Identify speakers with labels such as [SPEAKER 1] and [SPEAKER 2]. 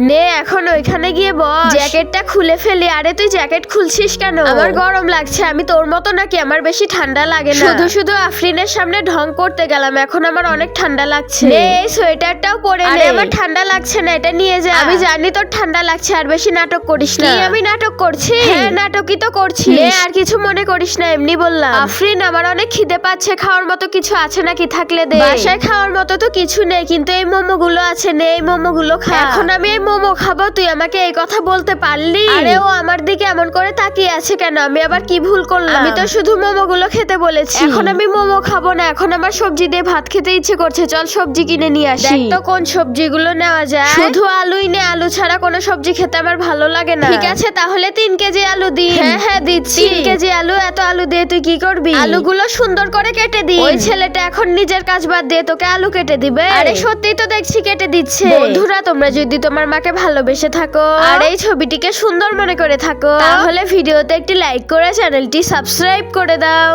[SPEAKER 1] নে এখন ওইখানে গিয়ে বস, জ্যাকেটটা খুলে ফেলি। আরে তুই জ্যাকেট খুলছিস কেন? আমার গরম লাগছে। আমি তোর মতো নাকি? আমার বেশি ঠান্ডা লাগে না। শুধু শুধু আফরিনের সামনে ঢং করতে গেলাম, এখন আমার অনেক ঠান্ডা লাগছে। নে এই সোয়েটারটাও পরে নে। আরে আমার ঠান্ডা লাগছে না, এটা নিয়ে যা। আমি জানি তোর ঠান্ডা লাগছে, আর বেশি নাটক করিস না। আমি নাটক করছি? হ্যাঁ নাটকই তো করছি। নে আর কিছু মনে করিস না, এমনি বললাম। আফরিন আমার অনেক খিদে পাচ্ছে, খাওয়ার মতো কিছু আছে নাকি? থাকলে দে। বাসায় খাওয়ার মতো তো কিছু নেই, কিন্তু এই মোমো গুলো আছে, নে এই মোমো গুলো খা। এখন আমি এই মোমো খাবো? তুই আমাকে এই কথা বলতে পারলি? আরে ও আমার দিকে এমন করে তাকিয়ে আছে কেন? আমি আবার কি ভুল করলাম? আমি তো শুধু মোমো গুলো খেতে বলেছি। এখন আমি মোমো খাবো না, এখন আমার সবজি দিয়ে ভাত খেতে ইচ্ছে করছে। চল সবজি কিনে নিয়ে আসি। দেখ তো কোন সবজিগুলো নেওয়া যায়। শুধু আলুই নে, আলু ছাড়া কোনো সবজি খেতে আমার ভালো লাগে না। ঠিক আছে তাহলে 3 কেজি আলু দিন। হ্যাঁ হ্যাঁ দিচ্ছি। 3 কেজি আলু? এত আলু দিয়ে তুই কি করবি? আলুগুলো সুন্দর করে কেটে দিন। ওই ছেলেটা এখন নিজের কাজ বাদ দিয়ে তোকে আলু কেটে দিবে? আরে সত্যি তো দেখছি কেটে দিচ্ছে। বন্ধুরা তোমরা যদি তোমার মাকে ভালোবেসে থাকো আর এই ছবিটিকে সুন্দর মনে করে থাকো, তাহলে ভিডিওতে একটি লাইক করে চ্যানেলটি সাবস্ক্রাইব করে দাও।